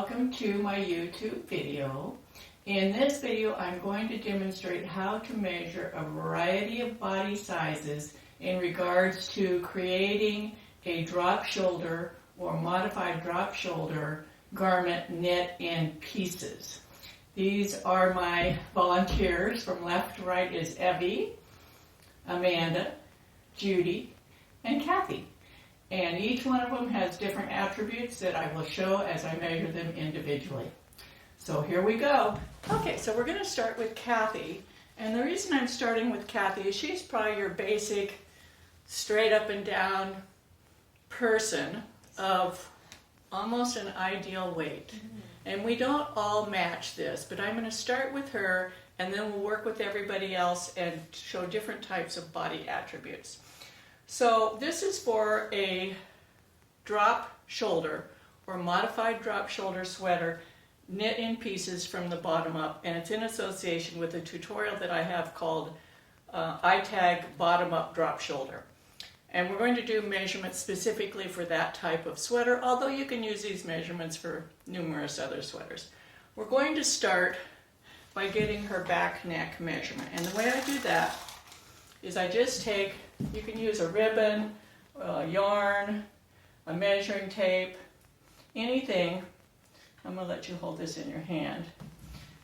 welcome to my YouTube video. In this video, I'm going to demonstrate how to measure a variety of body sizes in regards to creating a drop shoulder or modified drop shoulder garment knit in pieces. These are my volunteers. From left to right is Evie, Amanda, Judy, and Kathy. And each one of them has different attributes that I will show as I measure them individually. So here we go. Okay, so we're going to start with Kathy. And the reason I'm starting with Kathy is she's probably your basic straight up and down person of almost an ideal weight. And we don't all match this, but I'm going to start with her and then we'll work with everybody else and show different types of body attributes. So this is for a drop shoulder or modified drop shoulder sweater knit in pieces from the bottom up, and it's in association with a tutorial that I have called ITAG Bottom Up drop shoulder. And we're going to do measurements specifically for that type of sweater, although you can use these measurements for numerous other sweaters. We're going to start by getting her back neck measurement. And the way I do that is I just take, you can use a ribbon, a yarn, a measuring tape, anything. I'm going to let you hold this in your hand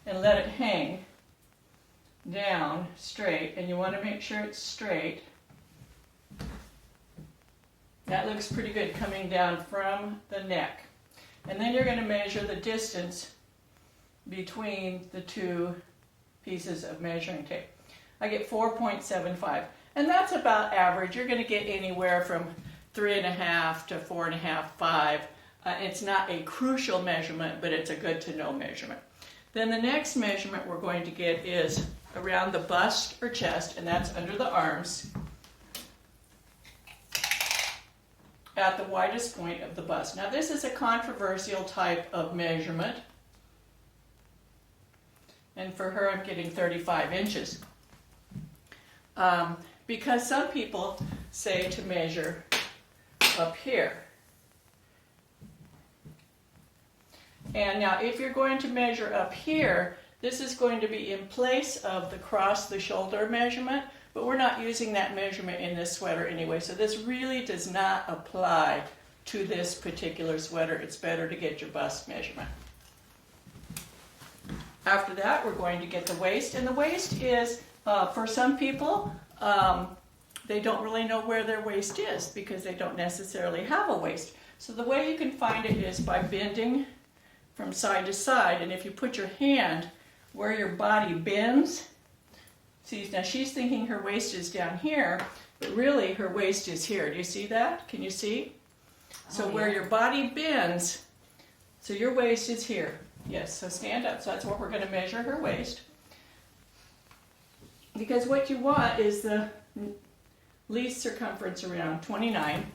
and let it hang down straight, and you want to make sure it's straight. That looks pretty good coming down from the neck. And then you're going to measure the distance between the two pieces of measuring tape. I get 4.75, and that's about average. You're going to get anywhere from 3.5 to 4.5, 5. It's not a crucial measurement, but it's a good to know measurement. Then the next measurement we're going to get is around the bust or chest, and that's under the arms, at the widest point of the bust. Now this is a controversial type of measurement, and for her I'm getting 35 inches. Because some people say to measure up here. And now if you're going to measure up here, this is going to be in place of the cross the shoulder measurement, but we're not using that measurement in this sweater anyway, so this really does not apply to this particular sweater. It's better to get your bust measurement. After that, we're going to get the waist, and the waist is, for some people, they don't really know where their waist is because they don't necessarily have a waist. So the way you can find it is by bending from side to side, and if you put your hand where your body bends, see, now she's thinking her waist is down here, but really her waist is here. Do you see that? Can you see? So where your body bends, so your waist is here. Yes, so stand up. So that's what we're going to measure her waist. Because what you want is the least circumference around 29.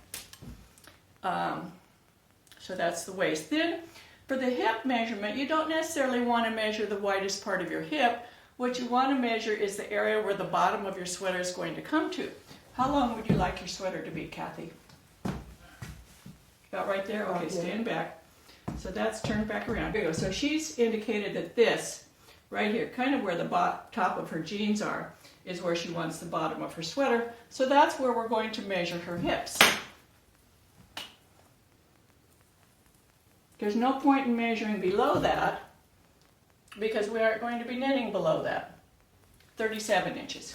So that's the waist. Then for the hip measurement, you don't necessarily want to measure the widest part of your hip. What you want to measure is the area where the bottom of your sweater is going to come to. How long would you like your sweater to be, Kathy? About right there? Okay, stand back. So that's turned back around. Here we go. So she's indicated that this, right here, kind of where the top of her jeans are, is where she wants the bottom of her sweater. So that's where we're going to measure her hips. There's no point in measuring below that because we aren't going to be knitting below that. 37 inches.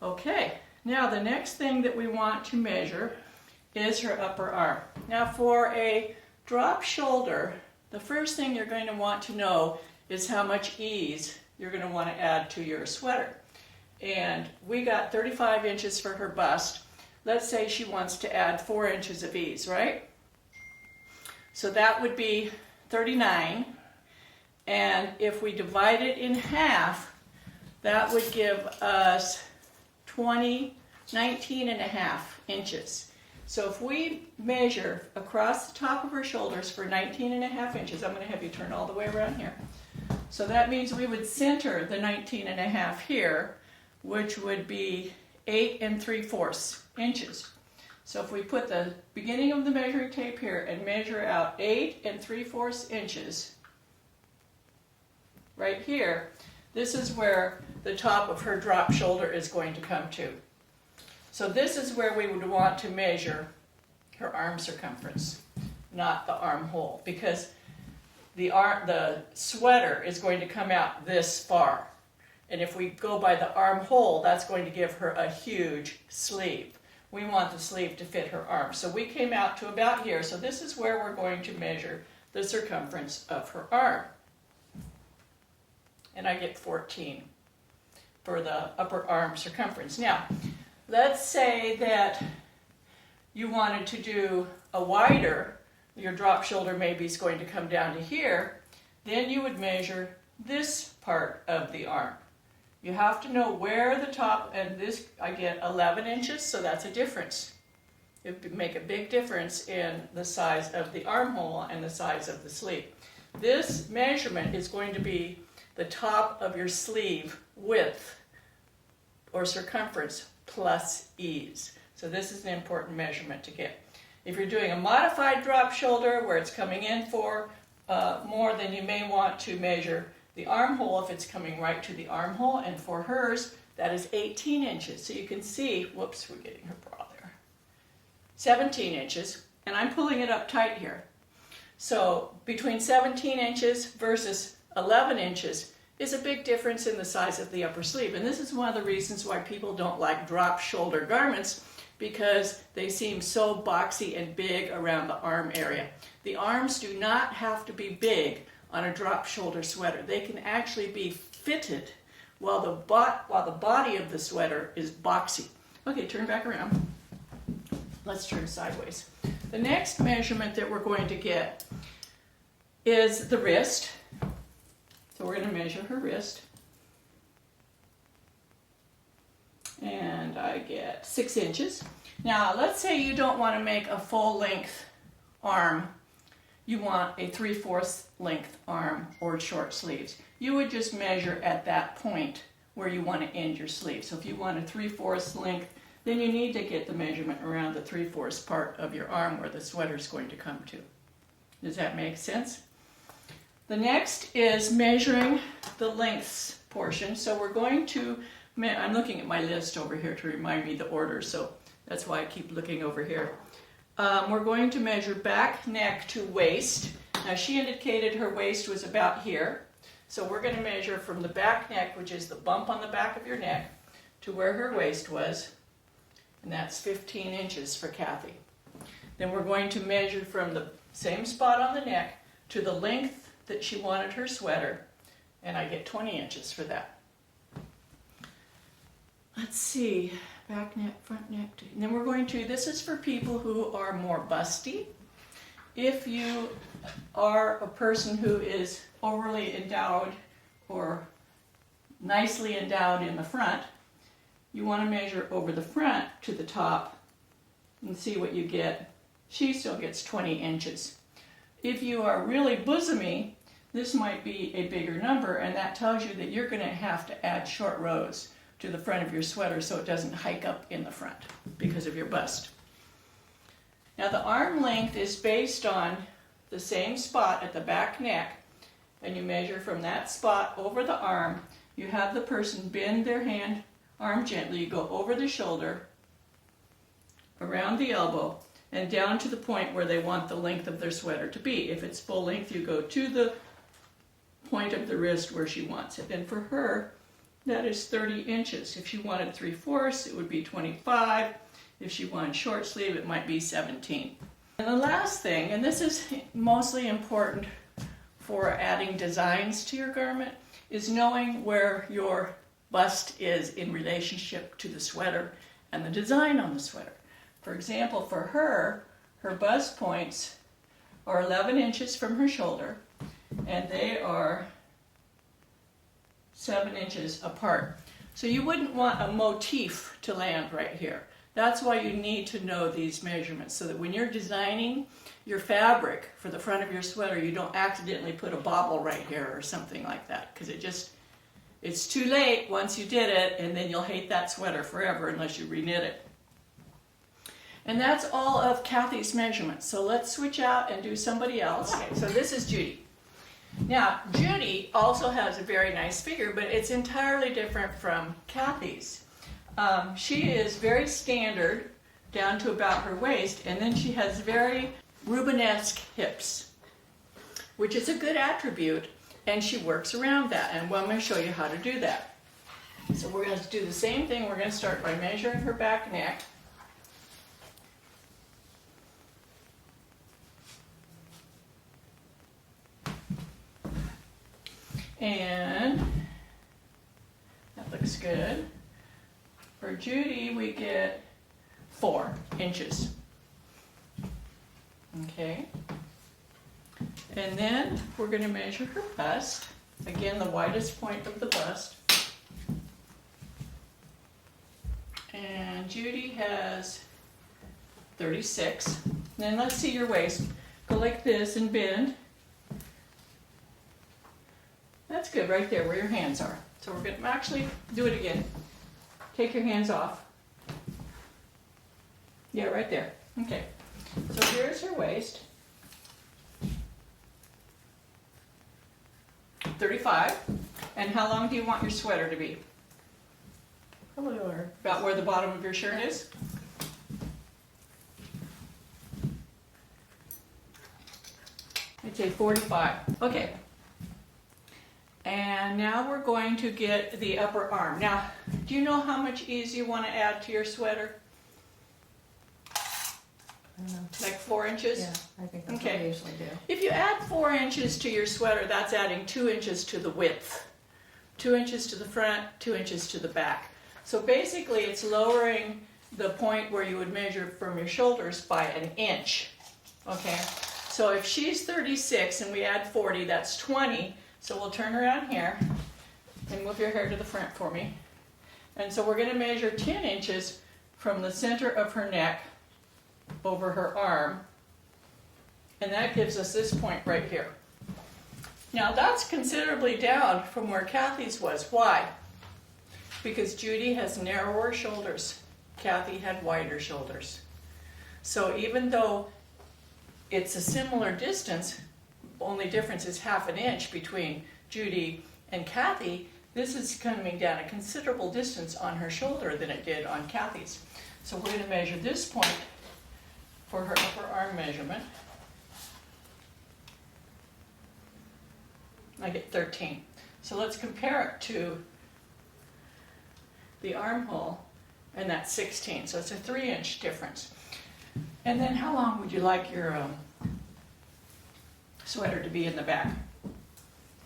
Okay, now the next thing that we want to measure is her upper arm. Now for a drop shoulder, the first thing you're going to want to know is how much ease you're going to want to add to your sweater. And we got 35 inches for her bust. Let's say she wants to add 4 inches of ease, right? So that would be 39. And if we divide it in half, that would give us 19.5 inches. So if we measure across the top of her shoulders for 19.5 inches, I'm going to have you turn all the way around here. So that means we would center the 19.5 here, which would be 8 3/4 inches. So if we put the beginning of the measuring tape here and measure out 8 3/4 inches right here, this is where the top of her drop shoulder is going to come to. So this is where we would want to measure her arm circumference, not the armhole, because the sweater is going to come out this far. And if we go by the armhole, that's going to give her a huge sleeve. We want the sleeve to fit her arm. So we came out to about here. So this is where we're going to measure the circumference of her arm. And I get 14 for the upper arm circumference. Now, let's say that you wanted to do a wider, your drop shoulder maybe is going to come down to here, then you would measure this part of the arm. You have to know where the top, and this I get 11 inches, so that's a difference. It would make a big difference in the size of the armhole and the size of the sleeve. This measurement is going to be the top of your sleeve width or circumference plus ease. So this is an important measurement to get. If you're doing a modified drop shoulder where it's coming in for more, then you may want to measure the armhole if it's coming right to the armhole, and for hers that is 18 inches. So you can see, whoops, we're getting her bra there, 17 inches, and I'm pulling it up tight here. So between 17 inches versus 11 inches is a big difference in the size of the upper sleeve, and this is one of the reasons why people don't like drop shoulder garments, because they seem so boxy and big around the arm area. The arms do not have to be big on a drop shoulder sweater. They can actually be fitted while the body of the sweater is boxy. Okay, turn back around. Let's turn sideways. The next measurement that we're going to get is the wrist. So we're going to measure her wrist. And I get 6 inches. Now, let's say you don't want to make a full length arm. You want a 3/4 length arm or short sleeves. You would just measure at that point where you want to end your sleeve. So if you want a 3/4 length, then you need to get the measurement around the 3/4 part of your arm where the sweater is going to come to. Does that make sense? The next is measuring the lengths portion. So we're going to, I'm looking at my list over here to remind me the order, so that's why I keep looking over here. We're going to measure back neck to waist. Now she indicated her waist was about here. So we're going to measure from the back neck, which is the bump on the back of your neck, to where her waist was. And that's 15 inches for Kathy. Then we're going to measure from the same spot on the neck to the length that she wanted her sweater. And I get 20 inches for that. Let's see, back neck, front neck. And then we're going to, this is for people who are more busty. If you are a person who is overly endowed or nicely endowed in the front, you want to measure over the front to the top and see what you get. She still gets 20 inches. If you are really bosomy, this might be a bigger number, and that tells you that you're going to have to add short rows to the front of your sweater so it doesn't hike up in the front because of your bust. Now the arm length is based on the same spot at the back neck, and you measure from that spot over the arm. You have the person bend their arm gently, you go over the shoulder, around the elbow, and down to the point where they want the length of their sweater to be. If it's full length, you go to the point of the wrist where she wants it. And for her, that is 30 inches. If she wanted 3/4, it would be 25. If she wanted short sleeve, it might be 17. And the last thing, and this is mostly important for adding designs to your garment, is knowing where your bust is in relationship to the sweater and the design on the sweater. For example, for her, her bust points are 11 inches from her shoulder, and they are 7 inches apart. So you wouldn't want a motif to land right here. That's why you need to know these measurements, so that when you're designing your fabric for the front of your sweater, you don't accidentally put a bobble right here or something like that, because it's too late once you did it, and then you'll hate that sweater forever unless you reknit it. And that's all of Kathy's measurements. So let's switch out and do somebody else. Okay, so this is Judy. Now, Judy also has a very nice figure, but it's entirely different from Kathy's. She is very standard down to about her waist, and then she has very Rubenesque hips, which is a good attribute, and she works around that, and well, I'm going to show you how to do that. So we're going to do the same thing. We're going to start by measuring her back neck. And that looks good. For Judy, we get 4 inches. Okay. And then we're going to measure her bust. Again, the widest point of the bust. And Judy has 36. Then let's see your waist. Go like this and bend. That's good right there where your hands are. So we're going to actually do it again. Take your hands off. Yeah, right there. Okay. So here's her waist. 35. And how long do you want your sweater to be? Probably about where the bottom of your shirt is. I'd say 45. Okay. And now we're going to get the upper arm. Now, do you know how much ease you want to add to your sweater? I don't know. Like 4 inches? Yeah, I think that's what I usually do. If you add 4 inches to your sweater, that's adding 2 inches to the width. 2 inches to the front, 2 inches to the back. So basically it's lowering the point where you would measure from your shoulders by 1 inch. Okay? So if she's 36 and we add 40, that's 20. So we'll turn around here and move your hair to the front for me. And so we're going to measure 10 inches from the center of her neck over her arm. And that gives us this point right here. Now that's considerably down from where Kathy's was. Why? Because Judy has narrower shoulders. Kathy had wider shoulders. So even though it's a similar distance, only difference is 1/2 inch between Judy and Kathy, this is coming down a considerable distance on her shoulder than it did on Kathy's. So we're going to measure this point for her upper arm measurement. I get 13. So let's compare it to the armhole, and that's 16. So it's a 3-inch difference. And then how long would you like your sweater to be in the back?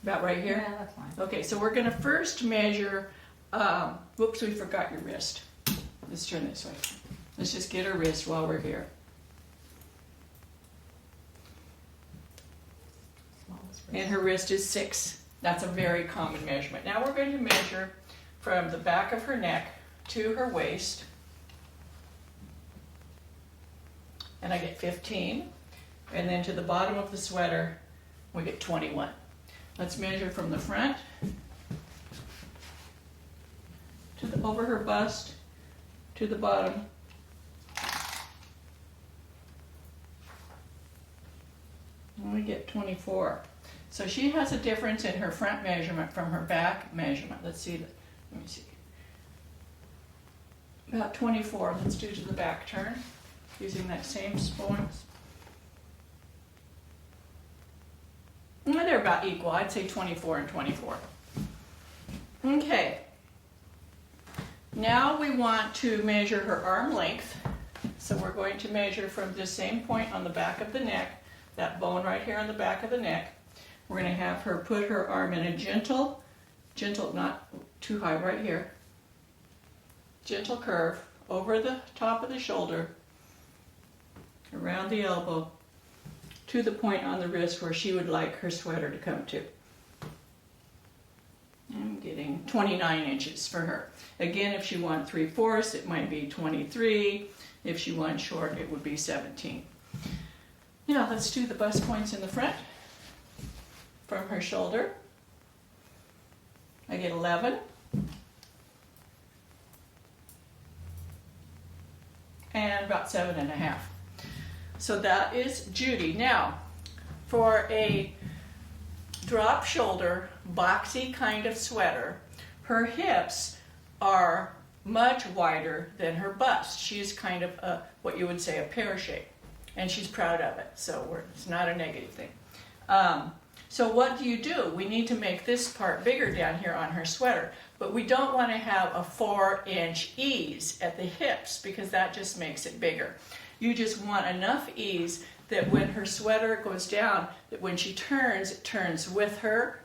About right here? Yeah, that's fine. Okay, so we're going to first measure, whoops, we forgot your wrist. Let's turn this way. Let's just get her wrist while we're here. And her wrist is 6. That's a very common measurement. Now we're going to measure from the back of her neck to her waist. And I get 15. And then to the bottom of the sweater, we get 21. Let's measure from the front to the over her bust to the bottom. And we get 24. So she has a difference in her front measurement from her back measurement. Let's see. Let me see. About 24. Let's do to the back turn using that same spoon. They're about equal. I'd say 24 and 24. Okay. Now we want to measure her arm length. So we're going to measure from this same point on the back of the neck, that bone right here on the back of the neck. We're going to have her put her arm in a gentle, not too high, right here. Gentle curve over the top of the shoulder, around the elbow, to the point on the wrist where she would like her sweater to come to. I'm getting 29 inches for her. Again, if she wants 3/4, it might be 23. If she wants short, it would be 17. Now let's do the bust points in the front. From her shoulder, I get 11. and about 7.5. So that is Judy. Now, for a drop shoulder, boxy kind of sweater, her hips are much wider than her bust. She's kind of what you would say a pear shape, and she's proud of it, so it's not a negative thing. So what do? We need to make this part bigger down here on her sweater, but we don't want to have a 4-inch ease at the hips because that just makes it bigger. You just want enough ease that when her sweater goes down, that when she turns, it turns with her.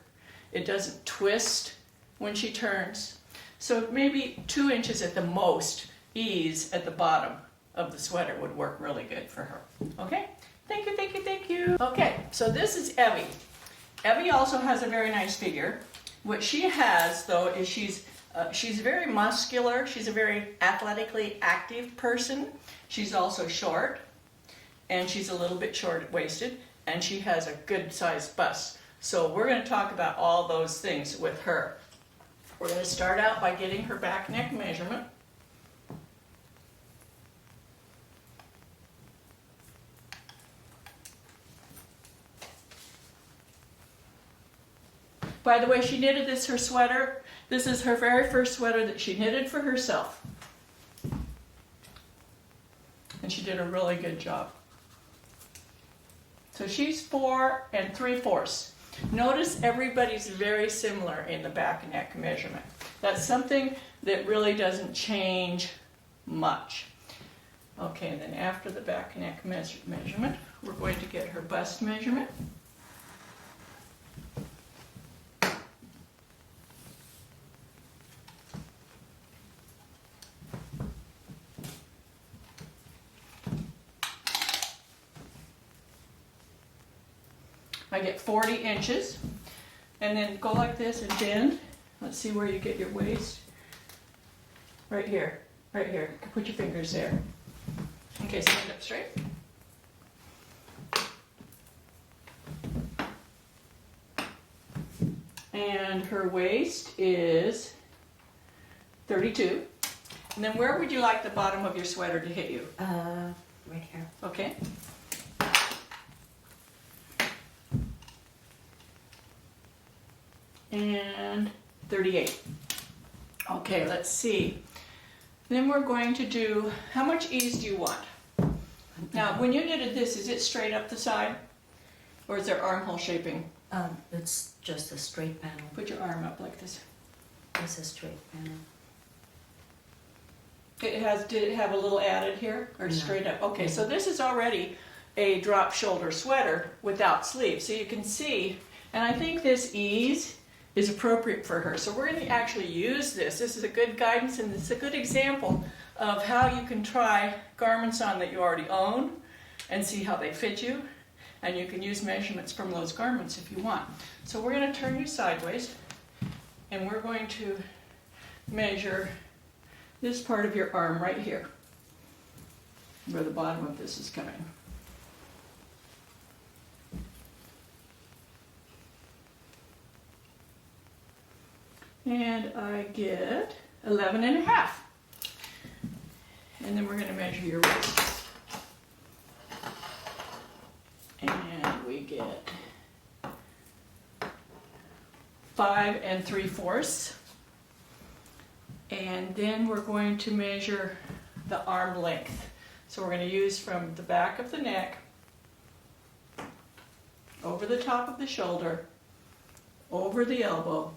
It doesn't twist when she turns. So maybe 2 inches at the most ease at the bottom of the sweater would work really good for her. Okay? Thank you, thank you, thank you. Okay, so this is Evie. Evie also has a very nice figure. What she has, though, is she's very muscular. She's a very athletically active person. She's also short, and she's a little bit short-waisted, and she has a good-sized bust. So we're going to talk about all those things with her. We're going to start out by getting her back neck measurement. By the way, she knitted her sweater. This is her very first sweater that she knitted for herself. And she did a really good job. So she's 4 3/4. Notice everybody's very similar in the back neck measurement. That's something that really doesn't change much. Okay, and then after the back neck measurement, we're going to get her bust measurement. I get 40 inches, and then go like this and bend. Let's see where you get your waist. Right here, right here. Put your fingers there. Okay, stand up straight. And her waist is 32. And then where would you like the bottom of your sweater to hit you? Right here. Okay. And 38. Okay, let's see. Then we're going to do, how much ease do you want? Now, when you knitted this, is it straight up the side? Or is there armhole shaping? It's just a straight panel. Put your arm up like this. It's a straight panel. Did it have a little added here? Or No. straight up? Okay, so this is already a drop shoulder sweater without sleeves. So you can see, and I think this ease is appropriate for her. So we're going to actually use this. This is a good guidance, and it's a good example of how you can try garments on that you already own and see how they fit you. And you can use measurements from those garments if you want. So we're going to turn you sideways, and we're going to measure this part of your arm right here, where the bottom of this is coming. And I get 11.5. And then we're going to measure your waist. And we get 5 3/4. And then we're going to measure the arm length. So we're going to use from the back of the neck, over the top of the shoulder, over the elbow,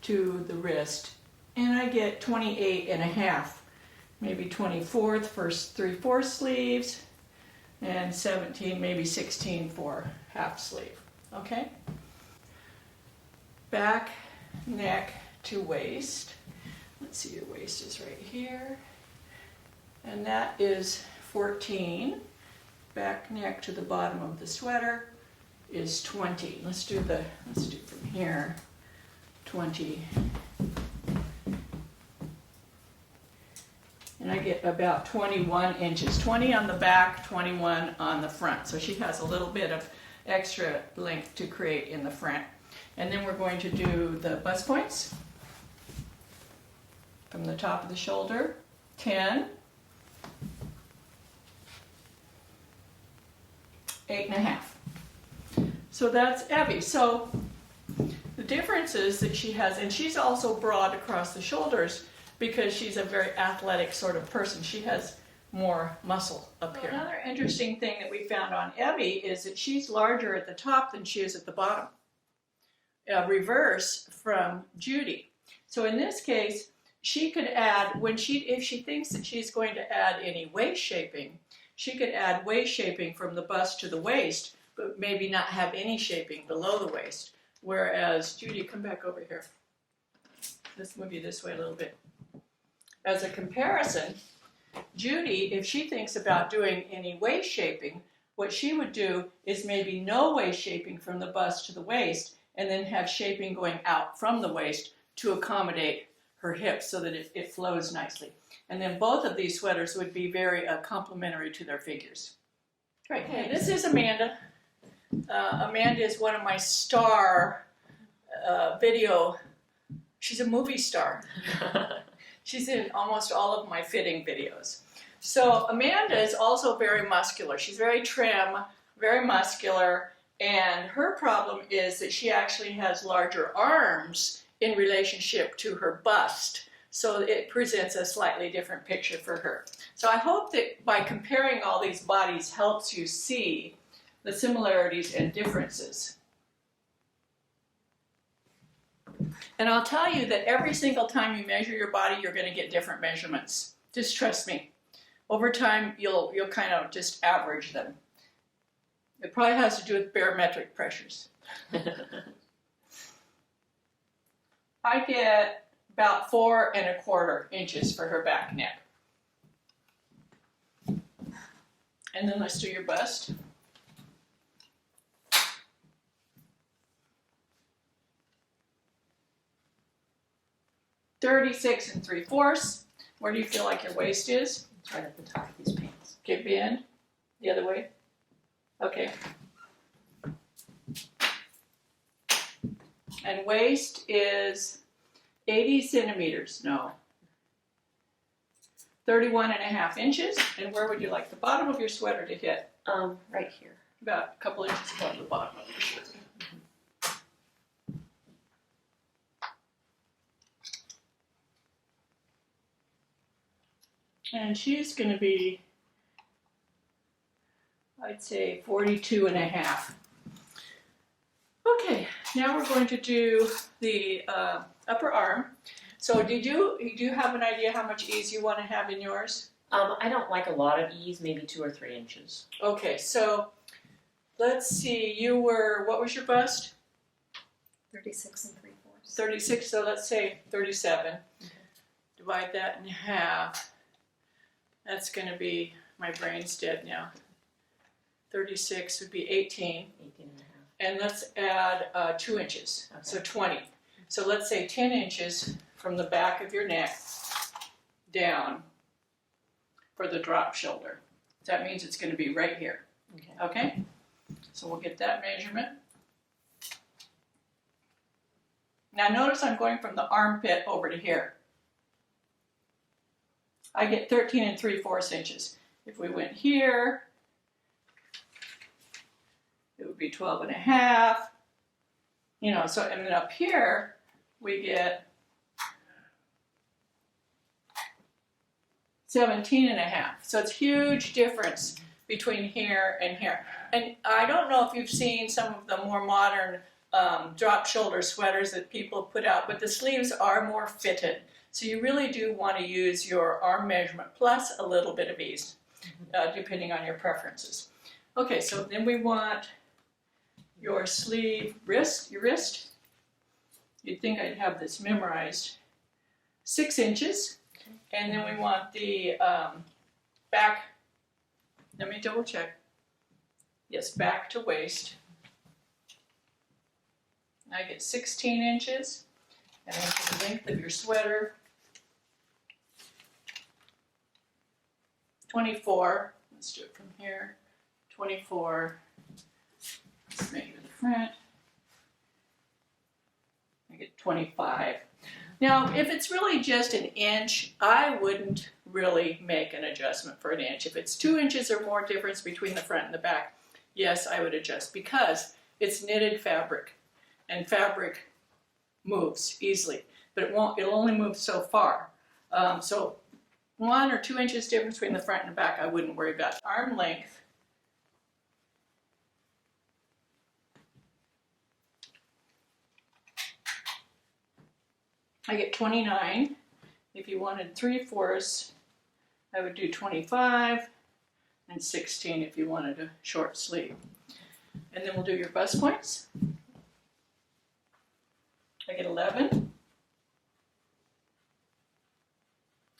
to the wrist, and I get 28.5, maybe 24th for 3/4 sleeves, and 17, maybe 16 for half sleeve. Okay? Back, neck to waist. Let's see, your waist is right here, and that is 14. Back neck to the bottom of the sweater is 20. Let's do from here. 20. And I get about 21 inches. 20 on the back, 21 on the front. So she has a little bit of extra length to create in the front. And then we're going to do the bust points. From the top of the shoulder, 10. 8.5. So that's Evie. So the difference is that she has, and she's also broad across the shoulders because she's a very athletic sort of person. She has more muscle up here. Another interesting thing that we found on Evie is that she's larger at the top than she is at the bottom. Reverse from Judy. So in this case, she could add, if she thinks that she's going to add any waist shaping, she could add waist shaping from the bust to the waist, but maybe not have any shaping below the waist. Whereas, Judy, come back over here. Let's move you this way a little bit. As a comparison, Judy, if she thinks about doing any waist shaping, what she would do is maybe no waist shaping from the bust to the waist, and then have shaping going out from the waist to accommodate her hips so that it flows nicely. And then both of these sweaters would be very complementary to their figures. Great. Okay, this is Amanda. Amanda is one of my star video. She's a movie star. She's in almost all of my fitting videos. So Amanda is also very muscular. She's very trim, very muscular, and her problem is that she actually has larger arms in relationship to her bust. So it presents a slightly different picture for her. So I hope that by comparing all these bodies helps you see the similarities and differences. And I'll tell you that every single time you measure your body, you're going to get different measurements. Just trust me. Over time, you'll kind of just average them. It probably has to do with barometric pressures. I get about 4 1/4 inches for her back neck. And then let's do your bust. (36 3/4). Where do you feel like your waist is? It's right at the top of these pants. Get bend. The other way. Okay. And waist is 80 centimeters. No. 31.5 inches. And where would you like the bottom of your sweater to hit? Right here. About a couple inches above the bottom of your shirt. And she's going to be, I'd say, 42.5. Okay, now we're going to do the upper arm. So do you have an idea how much ease you want to have in yours? I don't like a lot of ease, maybe 2 or 3 inches. Okay, so let's see, what was your bust? 36 3/4. 36, so let's say 37. Okay. Divide that in half. That's going to be, my brain's dead now. 36 would be 18. 18.5. And let's add 2 inches, okay. So 20. So let's say 10 inches from the back of your neck down for the drop shoulder. That means it's going to be right here. Okay? So we'll get that measurement. Now notice I'm going from the armpit over to here. I get 13 3/4 inches. If we went here, it would be 12.5. You know, so and then up here we get 17.5. So it's a huge difference between here and here. And I don't know if you've seen some of the more modern drop shoulder sweaters that people put out, but the sleeves are more fitted. So you really do want to use your arm measurement plus a little bit of ease, depending on your preferences. Okay, so then we want your sleeve, your wrist. You'd think I'd have this memorized. 6 inches. And then we want the back, let me double check. Yes, back to waist. I get 16 inches. And then for the length of your sweater, 24. Let's do it from here. 24. Let's measure the front. I get 25. Now, if it's really just an inch, I wouldn't really make an adjustment for an inch. If it's 2 inches or more difference between the front and the back, yes, I would adjust because it's knitted fabric, and fabric moves easily, but it'll only move so far. So 1 or 2 inches difference between the front and the back, I wouldn't worry about. Arm length. I get 29. If you wanted 3/4, I would do 25, and 16 if you wanted a short sleeve. And then we'll do your bust points. I get 11,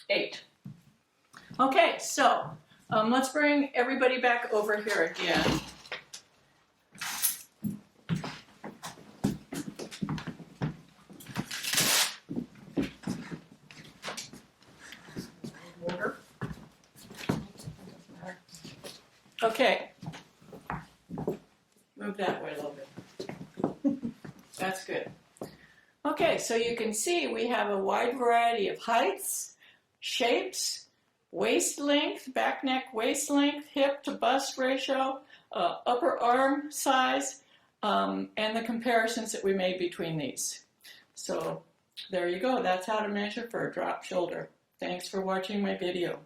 8. Okay, so let's bring everybody back over here again. Okay, move that way a little bit. That's good. Okay, so you can see we have a wide variety of heights, shapes, waist length, back neck waist length, hip to bust ratio, upper arm size, and the comparisons that we made between these. So there you go. That's how to measure for a drop shoulder. Thanks for watching my video.